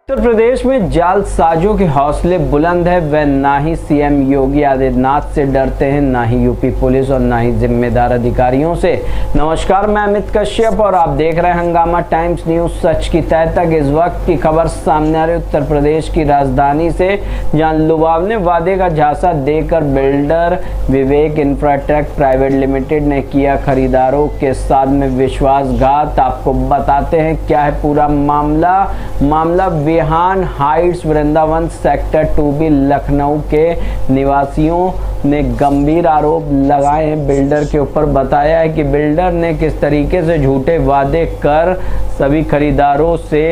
उत्तर प्रदेश में जालसाजों के हौसले बुलंद है। वे ना ही सीएम योगी आदित्यनाथ से डरते हैं, ना ही यूपी पुलिस और ना ही जिम्मेदार अधिकारियों से। नमस्कार, मैं अमित कश्यप और आप देख रहे हैं हंगामा टाइम्स न्यूज। सच की तह तक इस वक्त की खबर सामने आ रही उत्तर प्रदेश की राजधानी से, जहां लुभावने वादे का झांसा देकर बिल्डर विवेक इंफ्राटेक प्राइवेट लिमिटेड ने किया खरीदारों के साथ में विश्वासघात। आपको बताते हैं क्या है पूरा मामला Vihaan Heights Vrindavan sector 2B Lucknow के निवासियों ने गंभीर आरोप लगाए हैं बिल्डर के ऊपर। बताया है कि बिल्डर ने किस तरीके से झूठे वादे कर सभी खरीदारों से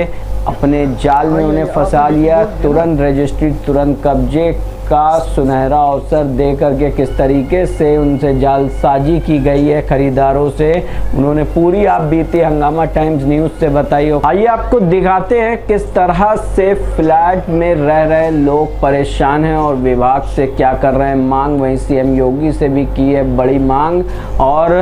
अपने जाल में उन्हें फंसा लिया। तुरंत रजिस्ट्री, तुरंत कब्जे का सुनहरा अवसर दे करके किस तरीके से उनसे जालसाजी की गई है खरीदारों से, उन्होंने पूरी आप बीती हंगामा टाइम्स न्यूज से बताई हो। आइए आपको दिखाते हैं किस तरह से फ्लैट में रह रहे लोग परेशान हैं और विभाग से क्या कर रहे हैं मांग। वहीं सीएम योगी से भी की है बड़ी मांग और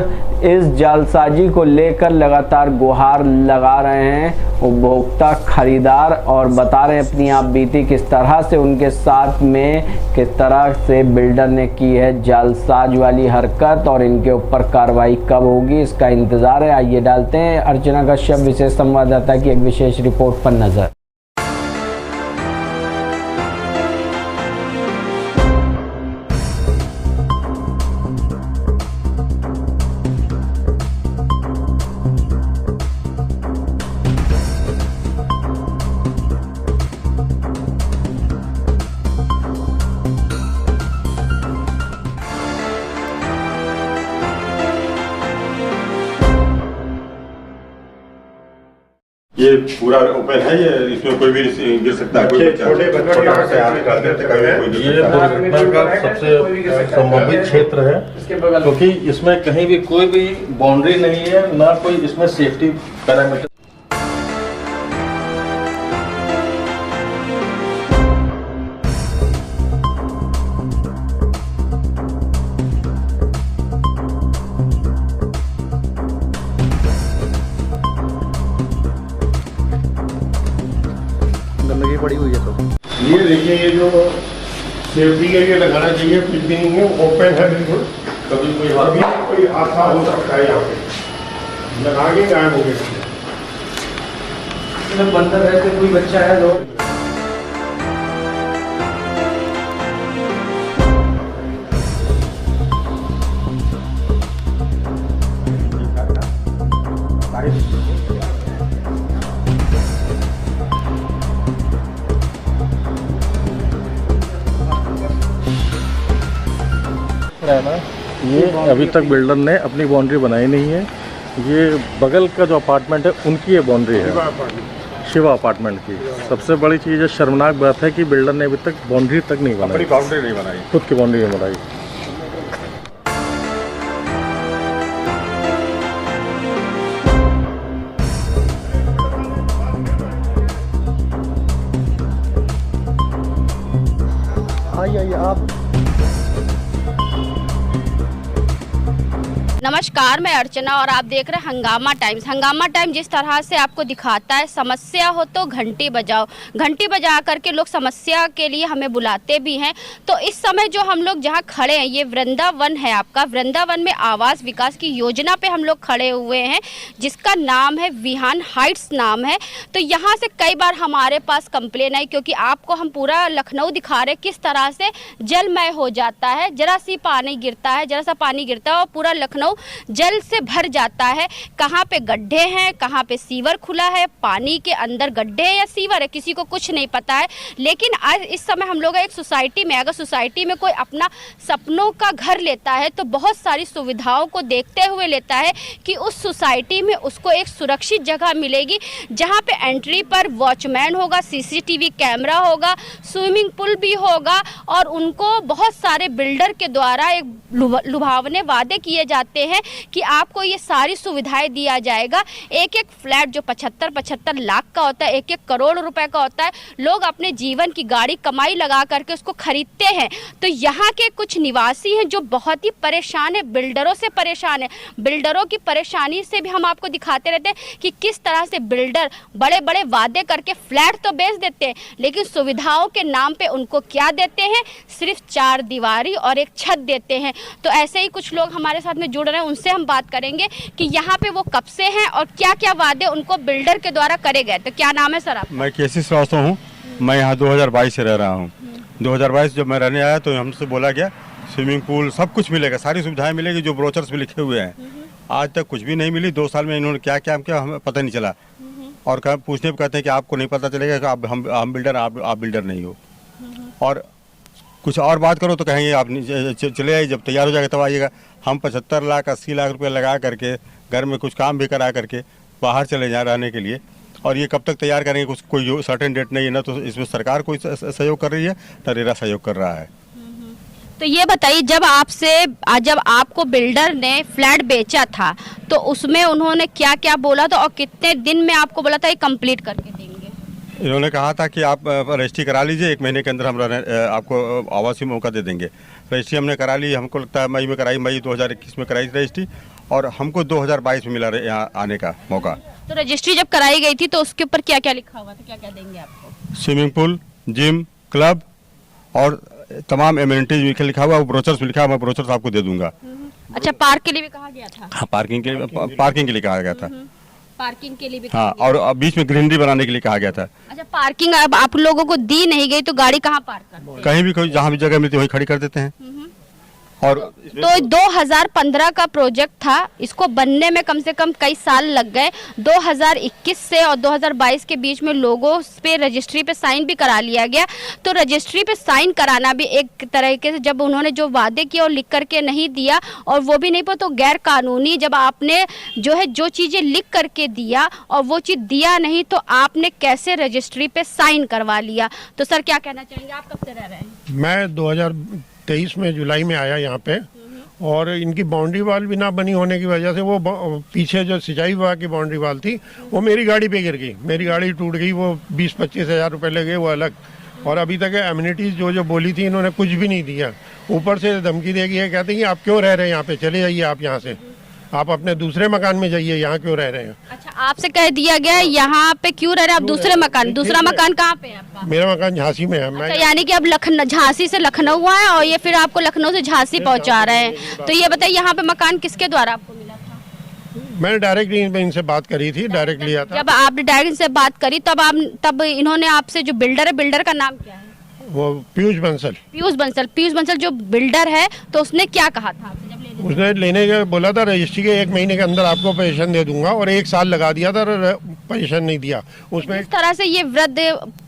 इस जालसाजी को लेकर लगातार गुहार लगा रहे हैं उपभोक्ता खरीदार और बता रहे हैं अपनी आप बीती किस तरह से उनके साथ में किस तरह से बिल्डर ने की है जालसाज वाली हरकत और इनके ऊपर कार्रवाई कब होगी इसका इंतजार है। आइए डालते हैं अर्चना कश्यप विशेष संवाददाता की एक विशेष रिपोर्ट पर नजर। ये पूरा ओपन है, ये इसमें कोई भी गिर सकता है, कोई छोटे बच्चे यहाँ से आगे करते थे, ये दुर्घटना का सबसे संभावित क्षेत्र है क्योंकि इसमें कहीं भी कोई भी बाउंड्री नहीं है, ना कोई इसमें सेफ्टी पैरामीटर। गंदगी पड़ी हुई है तो ये देखिए, ये जो सेफ्टी के लिए लगाना चाहिए कुछ भी नहीं है, ओपन है बिल्कुल। कभी कोई हादसा हो सकता है, यहाँ पे लगा के गायब हो गए। बंदर है तो कोई बच्चा है लोग है ना। ये अभी तक बिल्डर ने अपनी बाउंड्री बनाई नहीं है। ये बगल का जो अपार्टमेंट है उनकी ये बाउंड्री है, शिवा अपार्टमेंट की। सबसे बड़ी चीज़ है, शर्मनाक बात है कि बिल्डर ने अभी तक बाउंड्री तक नहीं बनाई, अपनी बाउंड्री नहीं बनाई, खुद की बाउंड्री नहीं बनाई। आइए आप। नमस्कार, मैं अर्चना और आप देख रहे हैं हंगामा टाइम्स। हंगामा टाइम्स जिस तरह से आपको दिखाता है, समस्या हो तो घंटी बजाओ। घंटी बजा करके लोग समस्या के लिए हमें बुलाते भी हैं। तो इस समय जो हम लोग जहां खड़े हैं, ये वृंदावन है आपका। वृंदावन में आवास विकास की योजना पे हम लोग खड़े हुए हैं, जिसका नाम है विहान हाइट्स नाम है। तो यहाँ से कई बार हमारे पास कंप्लेन आई, क्योंकि आपको हम पूरा लखनऊ दिखा रहे किस तरह से जलमय हो जाता है। जरा सा पानी गिरता है और पूरा लखनऊ जल से भर जाता है। कहाँ पे गड्ढे हैं, कहाँ पे सीवर खुला है, पानी के अंदर गड्ढे या सीवर है, किसी को कुछ नहीं पता है। लेकिन आज इस समय हम लोग एक सोसाइटी में, अगर सोसाइटी में कोई अपना सपनों का घर लेता है तो बहुत सारी सुविधाओं को देखते हुए लेता है कि उस सोसाइटी में उसको एक सुरक्षित जगह मिलेगी, जहाँ पे एंट्री पर वॉचमैन होगा, CCTV कैमरा होगा, स्विमिंग पूल भी होगा। और उनको बहुत सारे बिल्डर के द्वारा एक लुभावने वादे किए जाते कहते हैं कि आपको ये सारी सुविधाएं दिया जाएगा। एक एक फ्लैट जो 75-75 लाख का होता है, 1-1 करोड़ रुपए का होता है, लोग अपने जीवन की गाड़ी कमाई लगा करके उसको खरीदते हैं। तो यहाँ के कुछ निवासी हैं जो बहुत ही परेशान है, बिल्डरों से परेशान है। बिल्डरों की परेशानी से भी हम आपको दिखाते रहते हैं कि किस तरह से बिल्डर बड़े बड़े वादे करके फ्लैट तो बेच देते हैं, लेकिन सुविधाओं के नाम पे उनको क्या देते हैं? सिर्फ 4 दीवारी और एक छत देते हैं। तो ऐसे ही कुछ लोग हमारे साथ में जुड़ रहे हैं, उनसे हम बात करेंगे कि यहाँ पे वो कब से हैं और क्या क्या वादे उनको बिल्डर के द्वारा करे गए। तो क्या नाम है सर आप? मैं केसी श्रीवास्तव हूँ। मैं यहाँ 2022 से रह रहा हूँ। 2022 जब मैं रहने आया तो हमसे बोला गया स्विमिंग पूल सब कुछ मिलेगा, सारी सुविधाएं मिलेगी जो ब्रोचर्स में लिखे हुए हैं। आज तक कुछ भी नहीं मिली। 2 साल में इन्होंने क्या क्या किया हमें पता नहीं चला। और पूछने पर कहते हैं कि आपको नहीं पता चलेगा कि हम बिल्डर, आप बिल्डर नहीं हो। और कुछ और बात करो तो कहेंगे आप चले आइए, जब तैयार हो जाएगा तब आइएगा। हम 75 लाख 80 लाख रुपए लगा करके घर में कुछ काम भी करा करके बाहर चले जाए रहने के लिए, और ये कब तक तैयार करेंगे? कुछ कोई सर्टेन डेट नहीं है ना। तो इसमें सरकार कोई सहयोग कर रही है ना रेरा सहयोग कर रहा है। तो ये बताइए, जब आपको बिल्डर ने फ्लैट बेचा था तो उसमें उन्होंने क्या क्या बोला था और कितने दिन में आपको बोला था ये कंप्लीट करके देंगे? इन्होंने कहा था कि आप रजिस्ट्री करा लीजिए, 1 महीने के अंदर हम आपको आवासीय मौका दे देंगे। रजिस्ट्री हमने करा ली, हमको लगता है मई में कराई, मई 2021 में कराई रजिस्ट्री, और हमको 2022 में मिला यहाँ आने का मौका। तो रजिस्ट्री जब कराई गई थी तो उसके ऊपर क्या क्या लिखा हुआ था, क्या क्या देंगे आपको? स्विमिंग पूल, जिम, क्लब और तमाम एमिनिटीज लिखा हुआ, वो ब्रोचर्स लिखा हुआ, मैं ब्रोचर्स आपको दे दूंगा। अच्छा, पार्क के लिए भी कहा गया था? हाँ, पार्किंग के लिए कहा गया था। पार्किंग के लिए भी हाँ, और बीच में ग्रीनरी बनाने के लिए कहा गया था। अच्छा, पार्किंग अब आप लोगों को दी नहीं गई तो गाड़ी कहाँ पार्क करते हैं? कहीं भी कोई जहाँ भी जगह मिलती है वहीं खड़ी कर देते हैं। और तो 2015 का प्रोजेक्ट था, इसको बनने में कम से कम कई साल लग गए। 2021 से और 2022 के बीच में लोगों पे रजिस्ट्री पे साइन भी करा लिया गया। तो रजिस्ट्री पे साइन कराना भी एक तरीके से, जब उन्होंने जो वादे किए और लिख करके नहीं दिया, और वो भी नहीं पर तो गैर कानूनी, जब आपने जो चीज़ें लिख करके दिया और वो चीज़ दिया नहीं तो आपने कैसे रजिस्ट्री पे साइन करवा लिया? तो सर क्या कहना चाहेंगे, आप कब से रह रहे हैं? मैं 2023 में जुलाई में आया यहाँ पे, और इनकी बाउंड्री वाल भी ना बनी होने की वजह से वो पीछे जो सिंचाई विभाग की बाउंड्री वाल थी वो मेरी गाड़ी पे गिर गई, मेरी गाड़ी टूट गई। वो 20-25 हज़ार रुपये लगे, वो अलग। और अभी तक एमिनिटीज़ जो बोली थी इन्होंने कुछ भी नहीं दिया। ऊपर से धमकी देगी है, कहते हैं कि आप क्यों रह रहे हैं यहाँ पे, चले जाइए आप यहाँ से, आप अपने दूसरे मकान में जाइए, यहाँ क्यों रह रहे हैं? अच्छा, आपसे कह दिया गया यहाँ पे क्यों रह रहे हैं आप? दूसरे मकान, दूसरा मकान कहाँ पे है आपका? मेरा मकान झांसी में है। अच्छा, यानी कि अब झांसी से लखनऊ आए और ये फिर आपको लखनऊ से झांसी पहुँचा रहे हैं। तो ये बताइए, यहाँ पे मकान किसके द्वारा आपको मिला था? मैंने डायरेक्ट इनसे बात करी थी, डायरेक्ट लिया था। जब आपने डायरेक्ट इनसे बात करी तब इन्होंने आपसे, जो बिल्डर है, बिल्डर का नाम क्या है? वो पीयूष बंसल जो बिल्डर है, तो उसने क्या कहा था आपसे जब लेने? उसने लेने के बोला था रजिस्ट्री के 1 महीने के अंदर आपको पोजीशन दे दूंगा, और 1 साल लगा दिया था, पोजीशन नहीं दिया उसमें। इस तरह से ये वृद्ध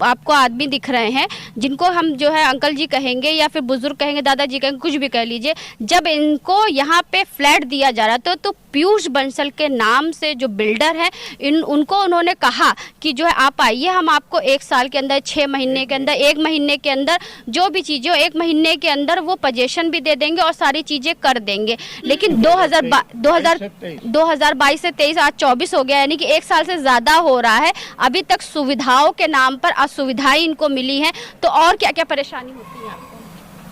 आपको आदमी दिख रहे हैं, जिनको हम जो है अंकल जी कहेंगे या फिर बुजुर्ग कहेंगे, दादाजी कहेंगे, कुछ भी कह लीजिए। जब इनको यहाँ पे फ्लैट दिया जा रहा था तो पीयूष बंसल के नाम से जो बिल्डर है, उनको उन्होंने कहा कि जो है आप आइए, हम आपको 1 साल के अंदर, 6 महीने के अंदर, 1 महीने के अंदर जो भी चीज़ें हो 1 महीने के अंदर वो पोजीशन भी दे देंगे और सारी चीज़ें कर देंगे। लेकिन 2022 से 23 आज 24 हो गया, यानी कि 1 साल से ज़्यादा हो रहा है। अभी तक सुविधाओं के नाम पर असुविधाएं इनको मिली हैं। तो और क्या क्या परेशानी होती है आपको?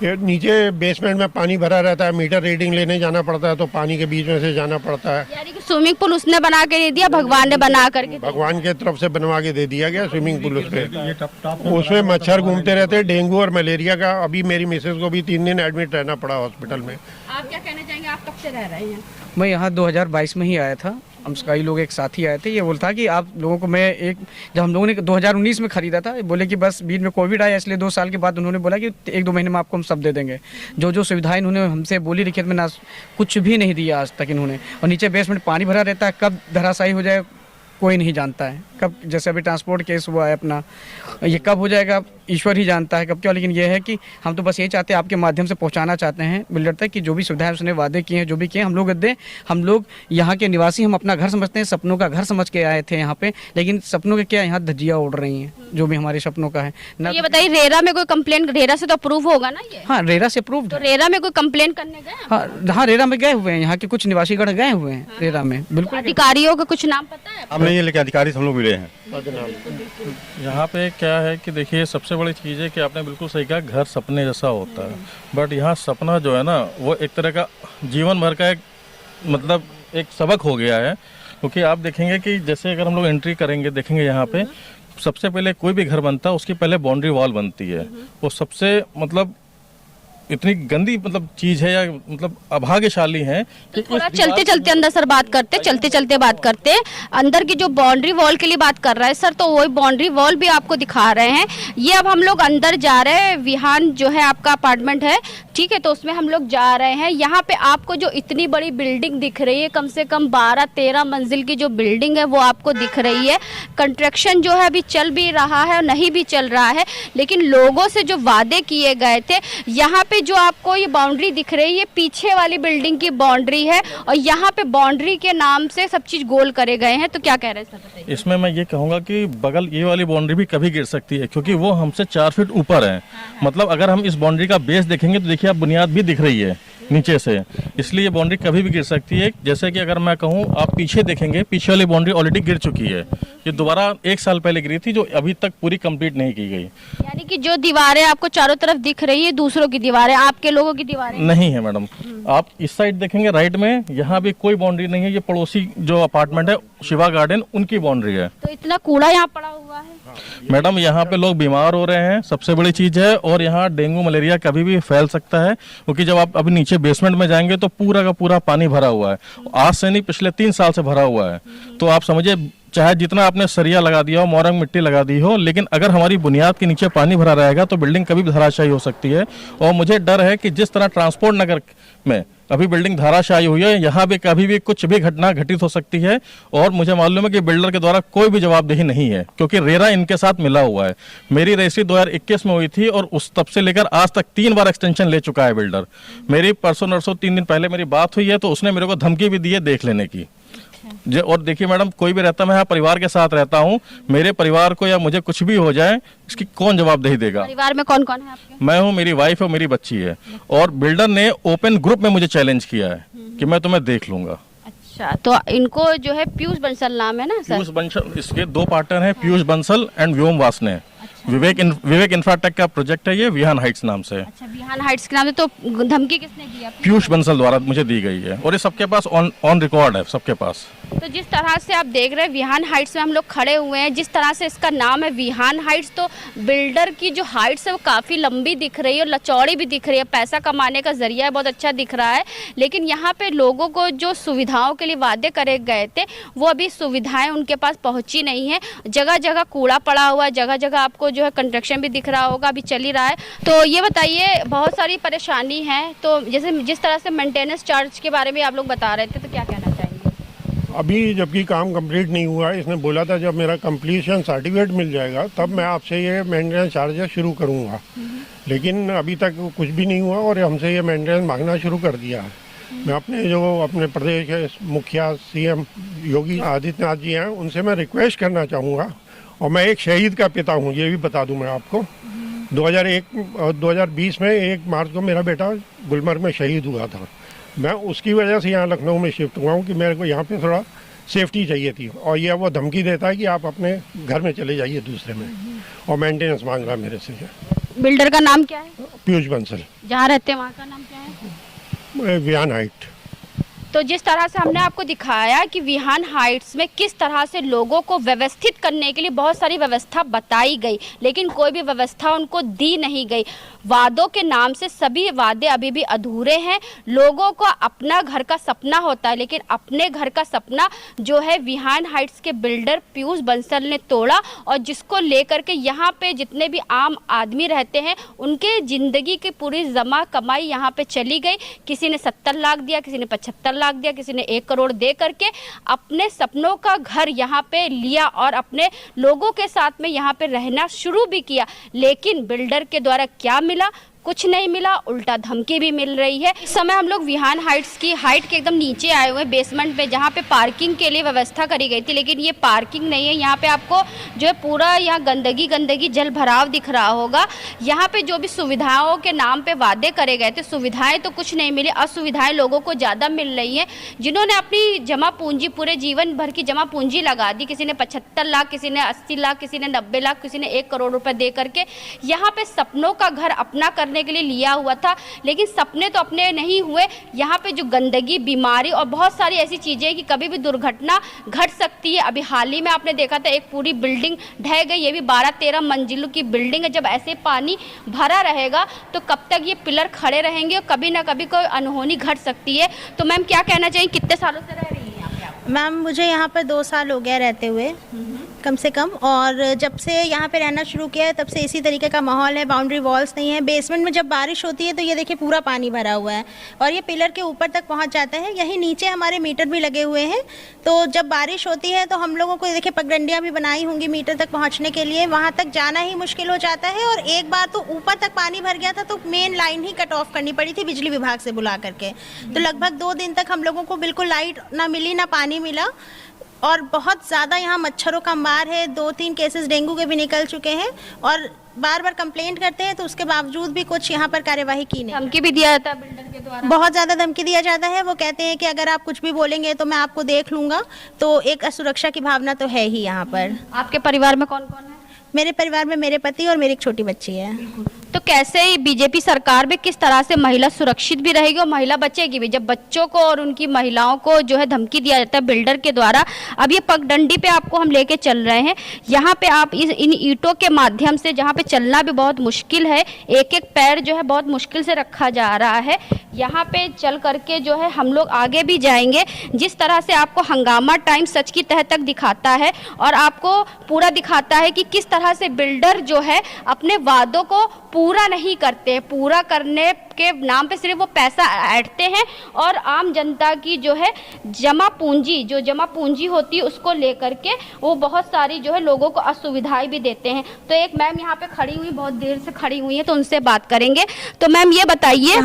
ये नीचे बेसमेंट में पानी भरा रहता है, मीटर रीडिंग लेने जाना पड़ता है, तो पानी के बीच में से जाना पड़ता है। यानी कि स्विमिंग पूल उसने बना के नहीं दिया, भगवान ने बना करके, भगवान के तरफ से बनवा के दे दिया गया स्विमिंग पूल। उसमें मच्छर घूमते रहते हैं, डेंगू और मलेरिया का। अभी मेरी मिसेज को भी 3 दिन एडमिट रहना पड़ा हॉस्पिटल में। आप क्या कहना चाहेंगे, आप कब से रह रहे हैं? मैं यहाँ 2022 में ही आया था। हम कई लोग एक साथ ही आए थे। ये बोलता कि आप लोगों को जब हम लोगों ने 2019 में खरीदा था, बोले कि बस बीच में कोविड आया, इसलिए 2 साल के बाद उन्होंने बोला कि 1-2 महीने में आपको हम सब दे देंगे। जो सुविधाएं इन्होंने हमसे बोली लिखित में, ना कुछ भी नहीं दिया आज तक इन्होंने। और नीचे बेसमेंट पानी भरा रहता है, कब धराशायी हो जाए कोई नहीं जानता है। कब, जैसे अभी ट्रांसपोर्ट केस हुआ है अपना, ये कब हो जाएगा ईश्वर ही जानता है कब क्या। लेकिन ये है कि हम तो बस यही चाहते हैं, आपके माध्यम से पहुंचाना चाहते हैं बिल्डर तक कि जो भी सुविधाएं उसने वादे किए हैं, जो भी किए हम लोग दें। हम लोग यहाँ के निवासी, हम अपना घर समझते हैं, सपनों का घर समझ के आए थे यहाँ पे, लेकिन सपनों के क्या यहाँ धज्जियाँ उड़ रही हैं, जो भी हमारे सपनों का है ना। ये बताइए, रेरा में कोई कंप्लेन, रेरा से तो अप्रूव होगा ना ये? हाँ, रेरा से अप्रूव्ड तो है। रेरा में कोई कंप्लेन करने गए? हाँ, रेरा में गए हुए हैं, यहाँ के कुछ निवासीगण गए हुए हैं रेरा में, बिल्कुल। अधिकारियों का कुछ नाम पता है? हम नहीं है, लेकिन अधिकारी से हम लोग मिले हैं। यहाँ पे क्या है कि देखिए, सबसे बड़ी चीज़ है कि आपने बिल्कुल सही कहा, घर सपने जैसा होता है। बट यहाँ सपना जो है ना, वो एक तरह का जीवन भर का एक मतलब एक सबक हो गया है। क्योंकि आप देखेंगे कि जैसे अगर हम लोग एंट्री करेंगे, देखेंगे यहाँ पे सबसे पहले कोई भी घर बनता है उसकी पहले बाउंड्री वॉल बनती है। वो सबसे मतलब इतनी गंदी मतलब चीज है, या मतलब अभाग्यशाली है कि थोड़ा चलते चलते अंदर सर बात करते, चलते चलते बात करते। अंदर की जो बाउंड्री वॉल के लिए बात कर रहा है सर, तो वही बाउंड्री वॉल भी आपको दिखा रहे हैं। ये अब हम लोग अंदर जा रहे हैं, विहान जो है आपका अपार्टमेंट है, ठीक है, तो उसमें हम लोग जा रहे हैं। यहाँ पे आपको जो इतनी बड़ी बिल्डिंग दिख रही है, कम से कम 12-13 मंजिल की जो बिल्डिंग है वो आपको दिख रही है। कंस्ट्रक्शन जो है अभी चल भी रहा है और नहीं भी चल रहा है, लेकिन लोगों से जो वादे किए गए थे, यहाँ पे जो आपको ये बाउंड्री दिख रही है, पीछे वाली बिल्डिंग की बाउंड्री है, और यहाँ पे बाउंड्री के नाम से सब चीज गोल करे गए हैं। तो क्या कह रहे हैं सर, बताइए। इसमें मैं ये कहूँगा कि बगल ये वाली बाउंड्री भी कभी गिर सकती है, क्योंकि वो हमसे 4 फीट ऊपर है। मतलब अगर हम इस बाउंड्री का बेस देखेंगे तो देखिए, आप बुनियाद भी दिख रही है नीचे से, इसलिए ये बाउंड्री कभी भी गिर सकती है। जैसे कि अगर मैं कहूँ, आप पीछे देखेंगे, पीछे वाली बाउंड्री ऑलरेडी गिर चुकी है। ये दोबारा 1 साल पहले गिरी थी, जो अभी तक पूरी कंप्लीट नहीं की गई। यानी कि जो दीवारें आपको चारों तरफ दिख रही है, दूसरों की दीवारें, आपके लोगों की दीवारें नहीं है मैडम। आप इस साइड देखेंगे राइट में, यहाँ भी कोई बाउंड्री नहीं है। ये पड़ोसी जो अपार्टमेंट है शिवा गार्डन, उनकी बाउंड्री है। तो इतना कूड़ा यहाँ पड़ा हुआ है मैडम, यहाँ पे लोग बीमार हो रहे हैं, सबसे बड़ी चीज है। और यहाँ डेंगू मलेरिया कभी भी फैल सकता है, क्योंकि जब आप अभी नीचे बेसमेंट में जाएंगे तो पूरा का पूरा पानी भरा हुआ है। आज से नहीं, पिछले 3 साल से भरा हुआ है। तो आप समझिए, चाहे जितना आपने सरिया लगा दिया हो, मोरंग मिट्टी लगा दी हो, लेकिन अगर हमारी बुनियाद के नीचे पानी भरा रहेगा तो बिल्डिंग कभी भी धराशायी हो सकती है। और मुझे डर है कि जिस तरह ट्रांसपोर्ट नगर में अभी बिल्डिंग धराशायी हुई है, यहाँ भी कभी भी कुछ भी घटना घटित हो सकती है। और मुझे मालूम है कि बिल्डर के द्वारा कोई भी जवाबदेही नहीं है, क्योंकि रेरा इनके साथ मिला हुआ है। मेरी रजिस्ट्री 2021 में हुई थी, और उस तब से लेकर आज तक 3 बार एक्सटेंशन ले चुका है बिल्डर। मेरी परसों नरसों 3 दिन पहले मेरी बात हुई है, तो उसने मेरे को धमकी भी दी है देख लेने की। और देखिए मैडम, कोई भी रहता, मैं यहाँ परिवार के साथ रहता हूँ, मेरे परिवार को या मुझे कुछ भी हो जाए, इसकी कौन जवाबदेही देगा? परिवार में कौन कौन है आपके? मैं हूँ, मेरी वाइफ और मेरी बच्ची है। और बिल्डर ने ओपन ग्रुप में मुझे चैलेंज किया है कि मैं तुम्हें देख लूंगा। अच्छा, तो इनको जो है पीयूष बंसल नाम है ना सर? पीयूष बंसल, इसके 2 पार्टनर हैं, Piyush Bansal and Vyom Wasne. Vivek Infratech का प्रोजेक्ट है ये, विहान हाइट्स नाम से। अच्छा, विहान हाइट्स के नाम से। तो धमकी किसने दी आपको? पीयूष बंसल द्वारा मुझे दी गई है, और ये सबके पास ऑन रिकॉर्ड है, सबके पास। तो जिस तरह से आप देख रहे हैं विहान हाइट्स में हम लोग खड़े हुए हैं, जिस तरह से इसका नाम है विहान हाइट्स, तो बिल्डर की जो हाइट्स है वो काफ़ी लंबी दिख रही है और चौड़ी भी दिख रही है। पैसा कमाने का जरिया है, बहुत अच्छा दिख रहा है। लेकिन यहाँ पे लोगों को जो सुविधाओं के लिए वादे करे गए थे, वो अभी सुविधाएं उनके पास पहुँची नहीं है। जगह जगह कूड़ा पड़ा हुआ है, जगह जगह आपको जो है कंस्ट्रक्शन भी दिख रहा होगा, अभी चल ही रहा है। तो ये बताइए, बहुत सारी परेशानी है। तो जैसे जिस तरह से मेंटेनेंस चार्ज के बारे में आप लोग बता रहे थे, तो क्या कहना चाहेंगे? अभी जबकि काम कंप्लीट नहीं हुआ है, इसने बोला था जब मेरा कंप्लीशन सर्टिफिकेट मिल जाएगा तब मैं आपसे ये मेंटेनेंस चार्जेस शुरू करूँगा, लेकिन अभी तक कुछ भी नहीं हुआ और हमसे ये मेंटेनेंस मांगना शुरू कर दिया है। मैं अपने प्रदेश के मुखिया CM योगी आदित्यनाथ जी हैं, उनसे मैं रिक्वेस्ट करना चाहूँगा। और मैं एक शहीद का पिता हूँ, ये भी बता दूँ मैं आपको। 2020 में 1 मार्च को मेरा बेटा गुलमर्ग में शहीद हुआ था। मैं उसकी वजह से यहाँ लखनऊ में शिफ्ट हुआ हूँ कि मेरे को यहाँ पे थोड़ा सेफ्टी चाहिए थी। और ये वो धमकी देता है कि आप अपने घर में चले जाइए दूसरे में, और मेंटेनेंस मांग रहा मेरे से। बिल्डर का नाम क्या है? पीयूष बंसल। जहाँ रहते हैं वहाँ का नाम क्या है? विहान हाइट। तो जिस तरह से हमने आपको दिखाया कि विहान हाइट्स में किस तरह से लोगों को व्यवस्थित करने के लिए बहुत सारी व्यवस्था बताई गई, लेकिन कोई भी व्यवस्था उनको दी नहीं गई। वादों के नाम से सभी वादे अभी भी अधूरे हैं। लोगों को अपना घर का सपना होता है, लेकिन अपने घर का सपना जो है विहान हाइट्स के बिल्डर पीयूष बंसल ने तोड़ा, और जिसको लेकर के यहाँ पे जितने भी आम आदमी रहते हैं उनके ज़िंदगी की पूरी जमा कमाई यहाँ पे चली गई। किसी ने 70 लाख दिया, किसी ने 75 लाख दिया, किसी ने 1 करोड़ दे करके अपने सपनों का घर यहाँ पे लिया और अपने लोगों के साथ में यहाँ पे रहना शुरू भी किया। लेकिन बिल्डर के द्वारा क्या मिला? कुछ नहीं मिला, उल्टा धमकी भी मिल रही है। इस समय हम लोग विहान हाइट्स की हाइट के एकदम नीचे आए हुए हैं, बेसमेंट में, जहाँ पे पार्किंग के लिए व्यवस्था करी गई थी, लेकिन ये पार्किंग नहीं है। यहाँ पे आपको जो है पूरा यहाँ गंदगी जल भराव दिख रहा होगा। यहाँ पे जो भी सुविधाओं के नाम पे वादे करे गए थे, सुविधाएं तो कुछ नहीं मिली, असुविधाएं लोगों को ज़्यादा मिल रही हैं। जिन्होंने अपनी जमा पूंजी, पूरे जीवन भर की जमा पूंजी लगा दी, किसी ने 75 लाख, किसी ने 80 लाख, किसी ने 90 लाख, किसी ने 1 करोड़ रुपए दे करके यहाँ पे सपनों का घर अपना करने के लिए लिया हुआ था, लेकिन सपने तो अपने नहीं हुए। यहाँ पे जो गंदगी, बीमारी और बहुत सारी ऐसी चीजें कि कभी भी दुर्घटना घट सकती है। अभी हाल ही में आपने देखा था एक पूरी बिल्डिंग ढह गई, ये भी 12-13 मंजिलों की बिल्डिंग है। जब ऐसे पानी भरा रहेगा तो कब तक ये पिलर खड़े रहेंगे और कभी ना कभी कोई अनहोनी घट सकती है। तो मैम क्या कहना चाहिए, कितने सालों से रह रही है यहाँ पे आप? मैम मुझे यहाँ पर 2 साल हो गया रहते हुए कम से कम, और जब से यहाँ पे रहना शुरू किया है तब से इसी तरीके का माहौल है। बाउंड्री वॉल्स नहीं है। बेसमेंट में जब बारिश होती है तो ये देखिए पूरा पानी भरा हुआ है और ये पिलर के ऊपर तक पहुँच जाता है। यहीं नीचे हमारे मीटर भी लगे हुए हैं, तो जब बारिश होती है तो हम लोगों को देखिए पगडंडियाँ भी बनाई होंगी मीटर तक पहुँचने के लिए, वहाँ तक जाना ही मुश्किल हो जाता है। और एक बार तो ऊपर तक पानी भर गया था तो मेन लाइन ही कट ऑफ करनी पड़ी थी बिजली विभाग से बुला करके। तो लगभग 2 दिन तक हम लोगों को बिल्कुल लाइट ना मिली ना पानी मिला, और बहुत ज़्यादा यहाँ मच्छरों का मार है। 2-3 केसेस डेंगू के भी निकल चुके हैं और बार बार कंप्लेंट करते हैं तो उसके बावजूद भी कुछ यहाँ पर कार्यवाही की नहीं। धमकी भी दिया जाता है बिल्डर के द्वारा, बहुत ज़्यादा धमकी दिया जाता है। वो कहते हैं कि अगर आप कुछ भी बोलेंगे तो मैं आपको देख लूँगा। तो एक असुरक्षा की भावना तो है ही यहाँ पर। आपके परिवार में कौन कौन है? मेरे परिवार में मेरे पति और मेरी एक छोटी बच्ची है। तो कैसे बीजेपी सरकार में किस तरह से महिला सुरक्षित भी रहेगी और महिला बचेगी भी, जब बच्चों को और उनकी महिलाओं को जो है धमकी दिया जाता है बिल्डर के द्वारा? अब ये पगडंडी पे आपको हम लेके चल रहे हैं, यहाँ पे आप इन ईंटों के माध्यम से, जहाँ पे चलना भी बहुत मुश्किल है, एक एक पैर जो है बहुत मुश्किल से रखा जा रहा है। यहाँ पे चल करके जो है हम लोग आगे भी जाएंगे। जिस तरह से आपको हंगामा टाइम सच की तह तक दिखाता है और आपको पूरा दिखाता है कि किस तरह से बिल्डर जो है अपने वादों को पूरा नहीं करते, पूरा करने के नाम पे सिर्फ वो पैसा ऐंठते हैं और आम जनता की जो है जमा पूंजी होती है उसको लेकर के वो बहुत सारी जो है लोगों को असुविधाएं भी देते हैं। तो एक मैम यहाँ पे खड़ी हुई, बहुत देर से खड़ी हुई है, तो उनसे बात करेंगे। तो मैम ये बताइए,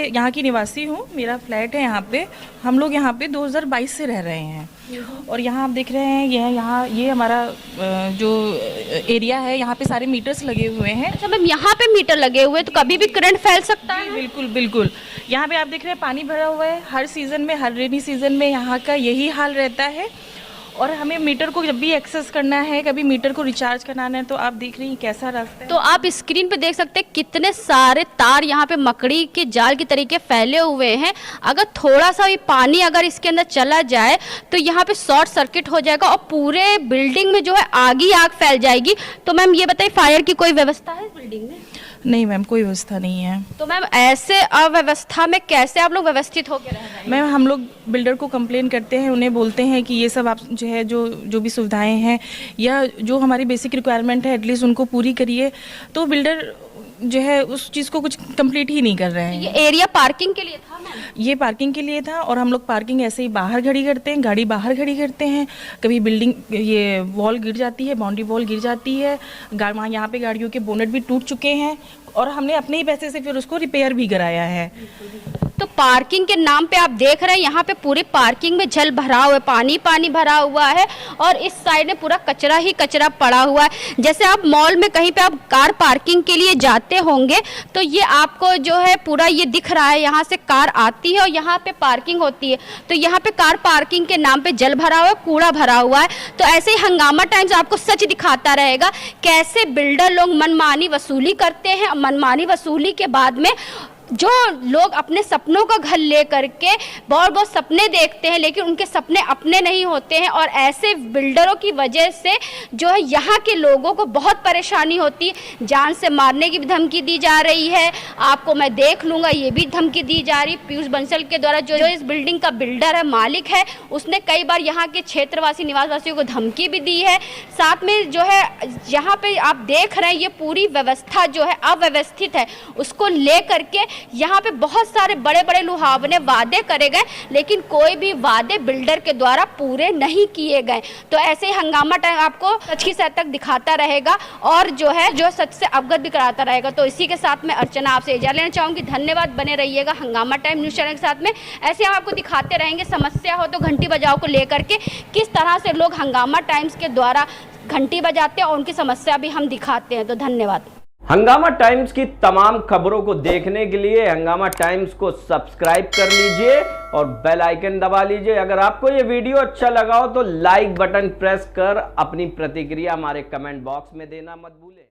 यहाँ की निवासी हूँ, मेरा फ्लैट है यहाँ पे। हम लोग यहाँ पे 2022 से रह रहे हैं और यहाँ आप देख रहे हैं ये हमारा जो एरिया है, यहाँ पे सारे मीटर्स लगे हुए हैं। अच्छा मैम, यहाँ पे मीटर लगे हुए तो कभी भी करंट फैल सकता है? बिल्कुल बिल्कुल। यहाँ पे आप देख रहे हैं पानी भरा हुआ है हर सीज़न में, हर रेनी सीज़न में यहाँ का यही हाल रहता है। और हमें मीटर को जब भी एक्सेस करना है, कभी मीटर को रिचार्ज कराना है, तो आप देख रही हैं कैसा रास्ता है। तो आप स्क्रीन पे देख सकते हैं कितने सारे तार यहाँ पे मकड़ी के जाल की तरीके फैले हुए हैं। अगर थोड़ा सा भी पानी अगर इसके अंदर चला जाए तो यहाँ पे शॉर्ट सर्किट हो जाएगा और पूरे बिल्डिंग में जो है आग ही आग फैल जाएगी। तो मैम ये बताइए, फायर की कोई व्यवस्था है इस बिल्डिंग में? नहीं मैम, कोई व्यवस्था नहीं है। तो मैम ऐसे अव्यवस्था में कैसे आप लोग व्यवस्थित होकर रह रहे हैं? मैम हम लोग बिल्डर को कंप्लेन करते हैं, उन्हें बोलते हैं कि ये सब आप जो है जो भी सुविधाएं हैं या जो हमारी बेसिक रिक्वायरमेंट है एटलीस्ट उनको पूरी करिए। तो बिल्डर जो है उस चीज़ को कुछ कंप्लीट ही नहीं कर रहे हैं। ये एरिया पार्किंग के लिए था मैम? ये पार्किंग के लिए था और हम लोग पार्किंग ऐसे ही बाहर खड़ी करते हैं, गाड़ी बाहर खड़ी करते हैं। कभी बिल्डिंग ये वॉल गिर जाती है, बाउंड्री वॉल गिर जाती है, वहाँ यहाँ पे गाड़ियों के बोनेट भी टूट चुके हैं और हमने अपने ही पैसे से फिर उसको रिपेयर भी कराया है। तो पार्किंग के नाम पे आप देख रहे हैं यहाँ पे पूरी पार्किंग में जल भरा हुआ है, पानी भरा हुआ है और इस साइड में पूरा कचरा ही कचरा पड़ा हुआ है। जैसे आप मॉल में कहीं पे आप कार पार्किंग के लिए जाते होंगे तो ये आपको जो है पूरा ये दिख रहा है, यहाँ से कार आती है और यहाँ पे पार्किंग होती है। तो यहाँ पे कार पार्किंग के नाम पे जल भरा हुआ है, कूड़ा भरा हुआ है। तो ऐसे ही हंगामा टाइम्स आपको सच दिखाता रहेगा कैसे बिल्डर लोग मनमानी वसूली करते हैं। मनमानी वसूली के बाद में जो लोग अपने सपनों का घर ले करके बहुत सपने देखते हैं लेकिन उनके सपने अपने नहीं होते हैं और ऐसे बिल्डरों की वजह से जो है यहाँ के लोगों को बहुत परेशानी होती है। जान से मारने की भी धमकी दी जा रही है, आपको मैं देख लूँगा ये भी धमकी दी जा रही। पीयूष बंसल के द्वारा जो इस बिल्डिंग का बिल्डर है, मालिक है, उसने कई बार यहाँ के क्षेत्रवासी निवासवासियों को धमकी भी दी है। साथ में जो है यहाँ पे आप देख रहे हैं ये पूरी व्यवस्था जो है अव्यवस्थित है, उसको ले करके यहाँ पे बहुत सारे बड़े बड़े लुभावने वादे करे गए, लेकिन कोई भी वादे बिल्डर के द्वारा पूरे नहीं किए गए। तो ऐसे ही हंगामा टाइम आपको सच की सच तक दिखाता रहेगा और जो सच से अवगत भी कराता रहेगा। तो इसी के साथ मैं अर्चना आपसे इजाजत लेना चाहूंगी। धन्यवाद, बने रहिएगा हंगामा टाइम न्यूज चैनल के साथ में। ऐसे हम आपको दिखाते रहेंगे, समस्या हो तो घंटी बजाओ को लेकर के किस तरह से लोग हंगामा टाइम्स के द्वारा घंटी बजाते हैं और उनकी समस्या भी हम दिखाते हैं। तो धन्यवाद। हंगामा टाइम्स की तमाम खबरों को देखने के लिए हंगामा टाइम्स को सब्सक्राइब कर लीजिए और बेल आइकन दबा लीजिए। अगर आपको ये वीडियो अच्छा लगा हो तो लाइक बटन प्रेस कर अपनी प्रतिक्रिया हमारे कमेंट बॉक्स में देना मत भूलें।